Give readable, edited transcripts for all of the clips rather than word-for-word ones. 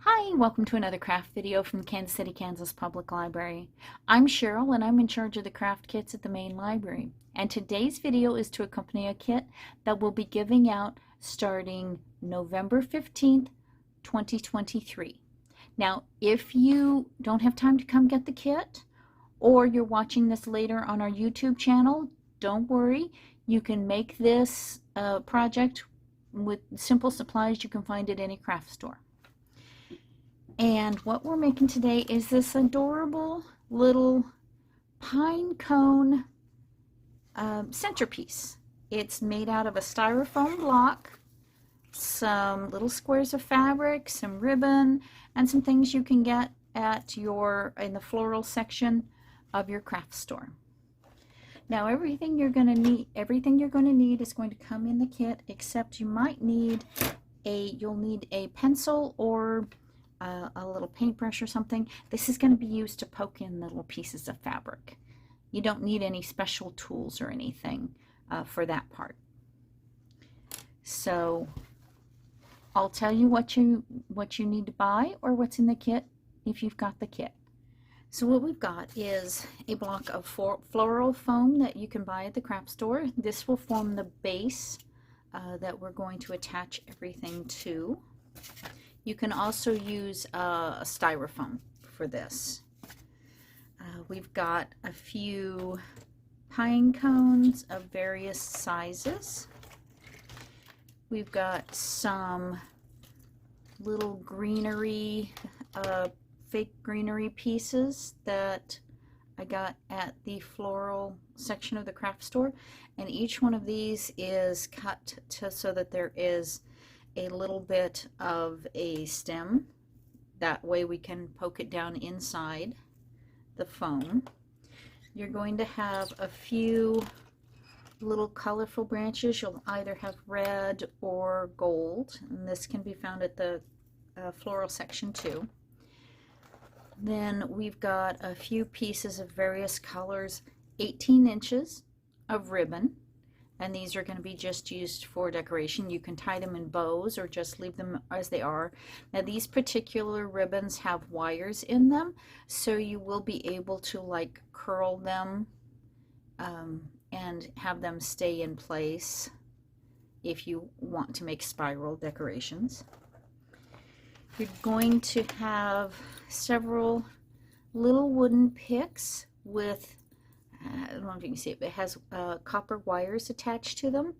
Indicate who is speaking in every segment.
Speaker 1: Hi, welcome to another craft video from Kansas City, Kansas Public Library. I'm Cheryl and I'm in charge of the craft kits at the main library. And today's video is to accompany a kit that we'll be giving out starting November 15th, 2023. Now, if you don't have time to come get the kit, or you're watching this later on our YouTube channel, don't worry. You can make this project with simple supplies you can find at any craft store. And what we're making today is this adorable little pine cone centerpiece. It's made out of a styrofoam block, some little squares of fabric, some ribbon, and some things you can get at in the floral section of your craft store. Now everything you're going to need is going to come in the kit, except you'll need a pencil or a little paintbrush or something. This is going to be used to poke in little pieces of fabric. You don't need any special tools or anything for that part. So I'll tell you what you need to buy or what's in the kit if you've got the kit. So what we've got is a block of floral foam that you can buy at the craft store. This will form the base that we're going to attach everything to. You can also use a styrofoam for this. We've got a few pine cones of various sizes. We've got some little greenery, fake greenery pieces that I got at the floral section of the craft store. And each one of these is cut so that there is a little bit of a stem. That way we can poke it down inside the foam. You're going to have a few little colorful branches. You'll either have red or gold, and this can be found at the floral section too. Then we've got a few pieces of various colors, 18 inches of ribbon. And these are going to be just used for decoration. You can tie them in bows or just leave them as they are. Now these particular ribbons have wires in them, so you will be able to like curl them and have them stay in place if you want to make spiral decorations. You're going to have several little wooden picks with I don't know if you can see it, but it has copper wires attached to them.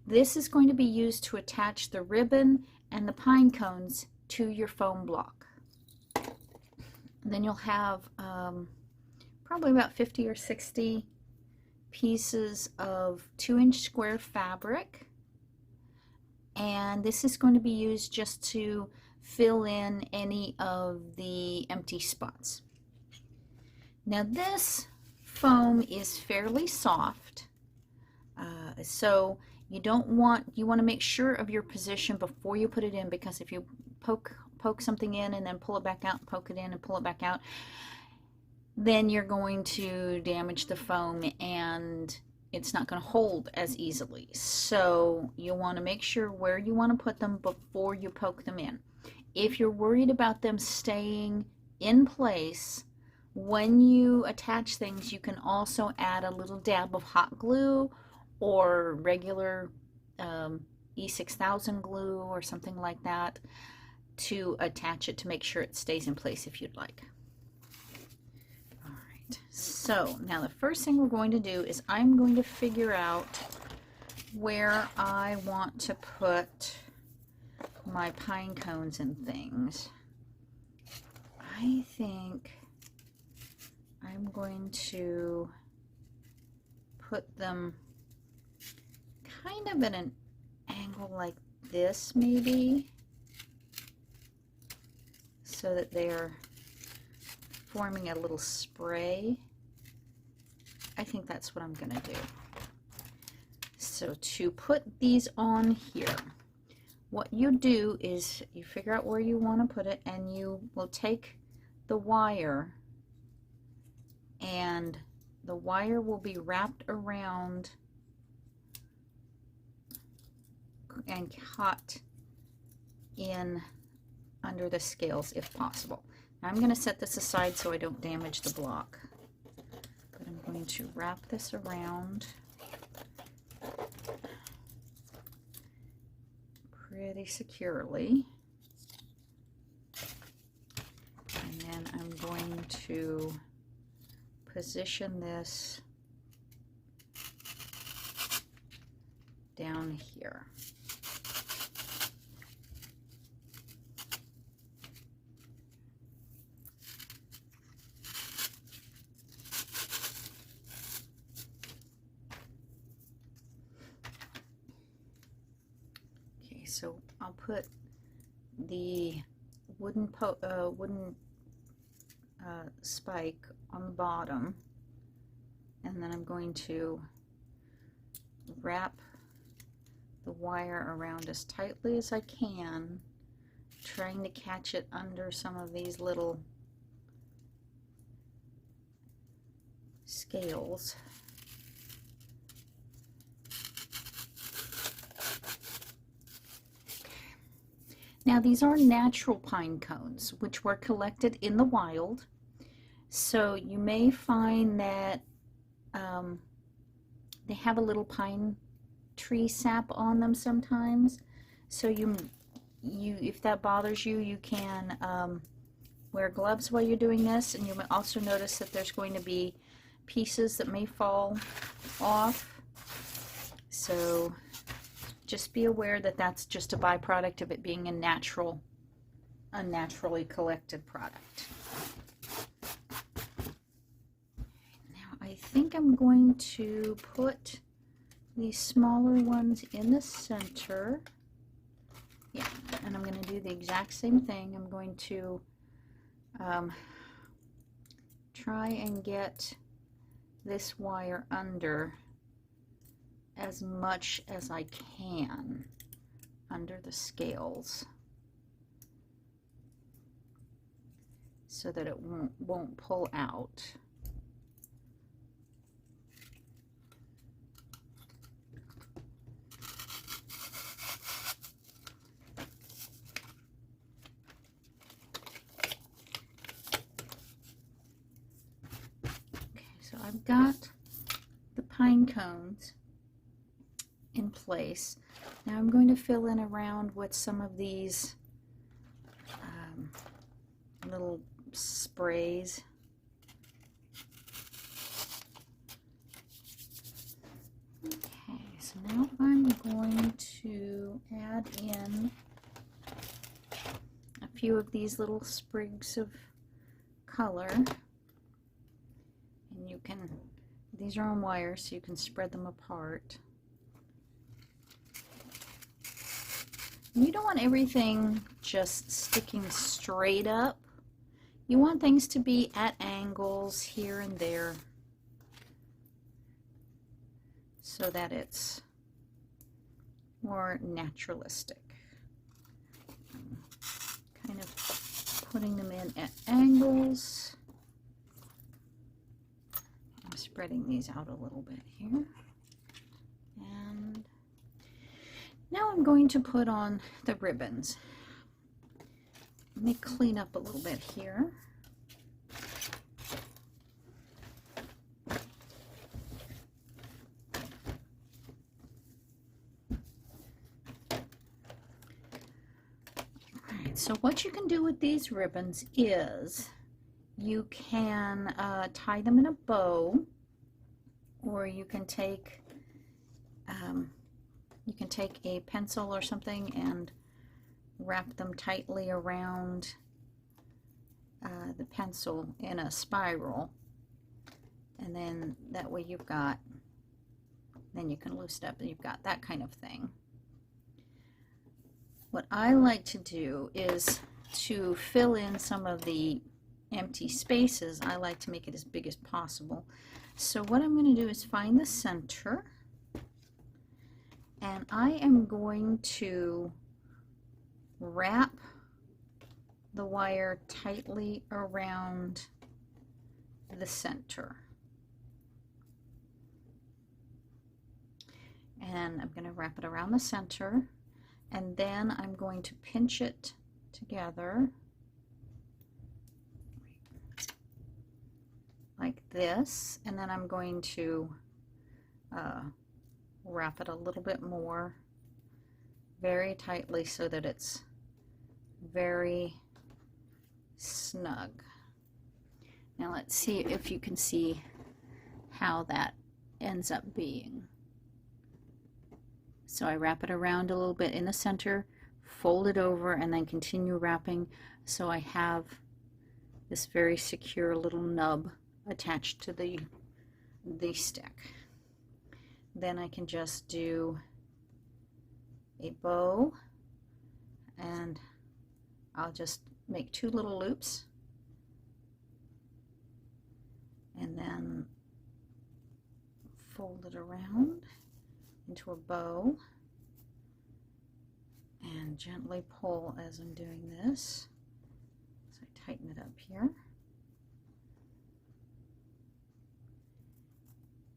Speaker 1: This is going to be used to attach the ribbon and the pine cones to your foam block. And then you'll have probably about 50 or 60 pieces of 2-inch square fabric. And this is going to be used just to fill in any of the empty spots. Now this foam is fairly soft, so you want to make sure of your position before you put it in, because if you poke something in and then pull it back out, poke it in and pull it back out, then you're going to damage the foam and it's not going to hold as easily. So you want to make sure where you want to put them before you poke them in. If you're worried about them staying in place when you attach things, you can also add a little dab of hot glue or regular E6000 glue or something like that to attach it to make sure it stays in place if you'd like. All right, so now the first thing we're going to do is I'm going to figure out where I want to put my pine cones and things. I think I'm going to put them kind of at an angle like this, maybe, so that they're forming a little spray. I think that's what I'm going to do. So to put these on here, what you do is you figure out where you want to put it, and you will take the wire, and the wire will be wrapped around and caught in under the scales if possible. Now I'm going to set this aside so I don't damage the block. But I'm going to wrap this around pretty securely. And then I'm going to position this down here. Okay, so I'll put the wooden spike on the bottom, and then I'm going to wrap the wire around as tightly as I can, trying to catch it under some of these little scales. Now these are natural pine cones which were collected in the wild, so you may find that they have a little pine tree sap on them sometimes, so you if that bothers you, you can wear gloves while you're doing this, and you may also notice that there's going to be pieces that may fall off, so just be aware that that's just a byproduct of it being a naturally collected product. Now I think I'm going to put these smaller ones in the center. Yeah, and I'm going to do the exact same thing. I'm going to try and get this wire under as much as I can under the scales so that it won't pull out. Okay, so I've got the pine cones in place. Now I'm going to fill in around with some of these little sprays. Okay, so now I'm going to add in a few of these little sprigs of color, and you can, these are on wires so you can spread them apart. You don't want everything just sticking straight up. You want things to be at angles here and there so that it's more naturalistic. Kind of putting them in at angles. I'm spreading these out a little bit here. And now I'm going to put on the ribbons. Let me clean up a little bit here. Alright, so what you can do with these ribbons is you can tie them in a bow, or you can take a pencil or something and wrap them tightly around the pencil in a spiral, and then that way you've got, then you can loosen up and you've got that kind of thing. What I like to do is to fill in some of the empty spaces. I like to make it as big as possible. So what I'm going to do is find the center, and I am going to wrap the wire tightly around the center. And I'm going to wrap it around the center, and then I'm going to pinch it together like this, and then I'm going to wrap it a little bit more very tightly so that it's very snug. Now let's see if you can see how that ends up being. So I wrap it around a little bit in the center, fold it over, and then continue wrapping, so I have this very secure little nub attached to the stick. Then I can just do a bow, and I'll just make 2 little loops and then fold it around into a bow and gently pull as I'm doing this. So I tighten it up here.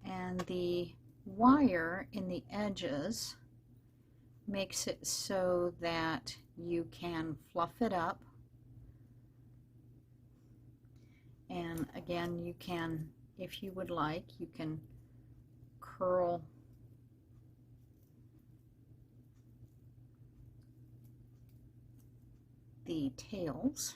Speaker 1: And the wire in the edges makes it so that you can fluff it up. And again, you can, if you would like, you can curl the tails.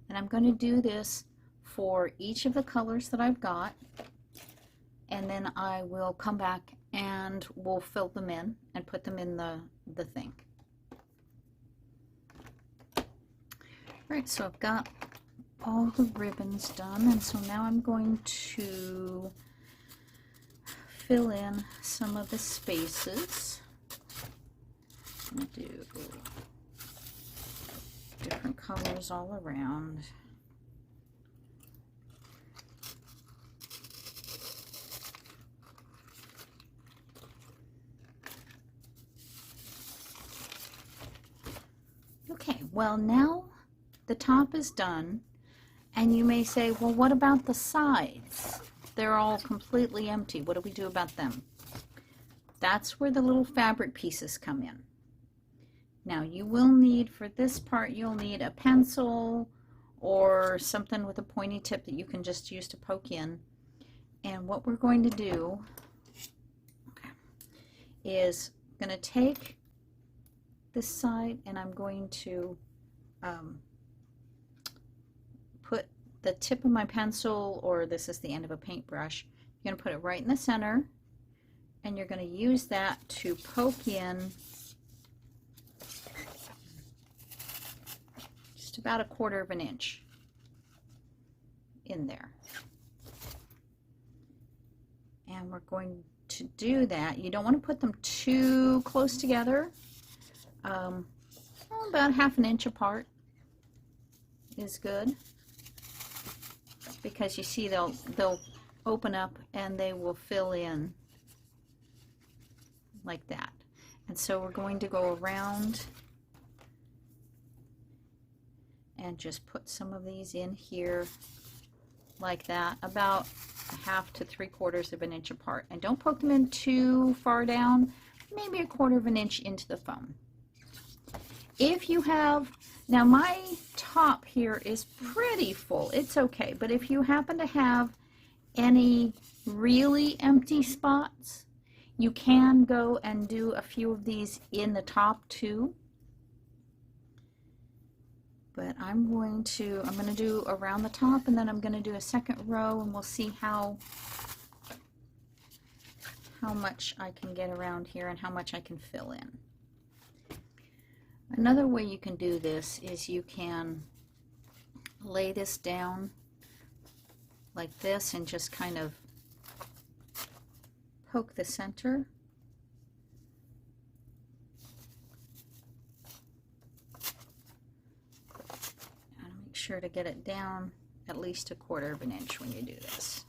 Speaker 1: And I'm going to do this for each of the colors that I've got, and then I will come back and we'll fill them in and put them in the thing. Right, so I've got all the ribbons done, and so now I'm going to fill in some of the spaces. I'm going to do different colors all around. Okay, well now the top is done, and you may say, well, what about the sides? They're all completely empty. What do we do about them? That's where the little fabric pieces come in. Now you will need, for this part, you'll need a pencil or something with a pointy tip that you can just use to poke in. And what we're going to do is going to take this side, and I'm going to put the tip of my pencil, or this is the end of a paintbrush, you're going to put it right in the center, and you're going to use that to poke in just about 1/4 of an inch in there. And we're going to do that. You don't want to put them too close together. About 1/2 inch apart is good, because you see they'll open up and they will fill in like that. And so we're going to go around and just put some of these in here like that, about 1/2 to 3/4 of an inch apart. And don't poke them in too far down, maybe 1/4 of an inch into the foam. If you have, now my top here is pretty full, it's okay, but if you happen to have any really empty spots, you can go and do a few of these in the top too. But I'm going to do around the top, and then I'm going to do a second row, and we'll see how much I can get around here and how much I can fill in. Another way you can do this is you can lay this down like this and just kind of poke the center. And make sure to get it down at least 1/4 of an inch when you do this.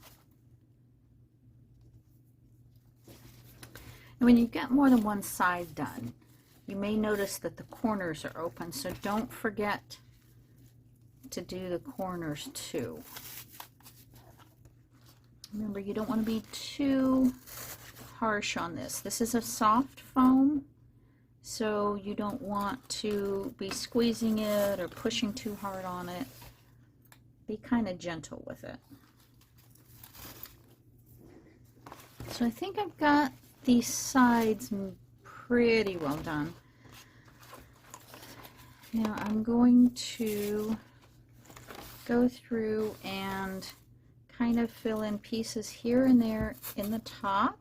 Speaker 1: And when you've got more than one side done, you may notice that the corners are open, so don't forget to do the corners too. Remember, you don't want to be too harsh on this. This is a soft foam, so you don't want to be squeezing it or pushing too hard on it. Be kind of gentle with it. So I think I've got these sides pretty well done. Now I'm going to go through and kind of fill in pieces here and there in the top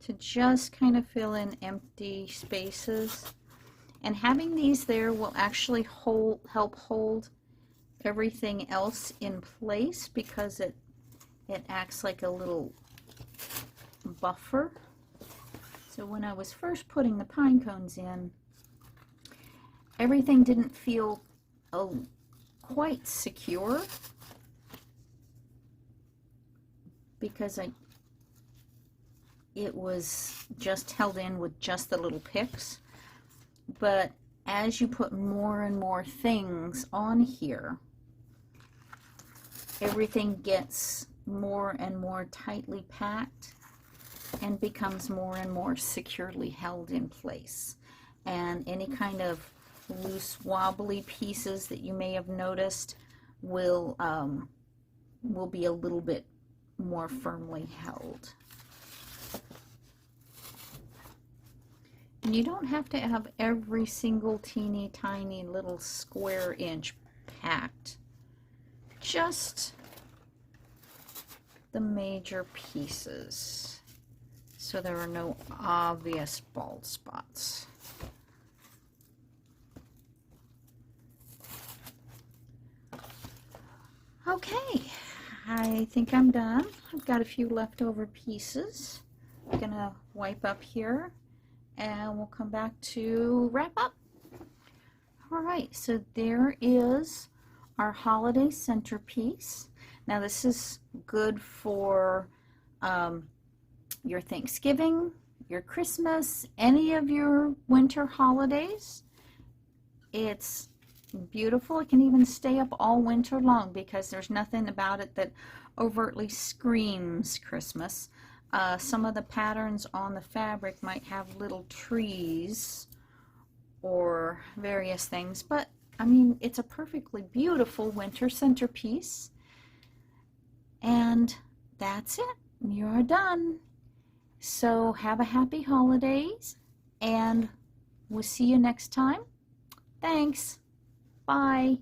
Speaker 1: to just kind of fill in empty spaces. And having these there will actually help hold everything else in place, because it acts like a little buffer. So when I was first putting the pine cones in, everything didn't feel quite secure, because it was just held in with just the little picks. But as you put more and more things on here, everything gets more and more tightly packed and becomes more and more securely held in place. And any kind of loose wobbly pieces that you may have noticed will be a little bit more firmly held. And you don't have to have every single teeny tiny little square inch packed. Just the major pieces, so there are no obvious bald spots. Okay, I think I'm done. I've got a few leftover pieces. I'm gonna wipe up here and we'll come back to wrap up. All right, so there is our holiday centerpiece. Now this is good for your Thanksgiving, your Christmas, any of your winter holidays. It's beautiful. It can even stay up all winter long, because there's nothing about it that overtly screams Christmas. Some of the patterns on the fabric might have little trees or various things, but I mean, it's a perfectly beautiful winter centerpiece. And that's it. You're done. So have a happy holidays, and we'll see you next time. Thanks. Bye.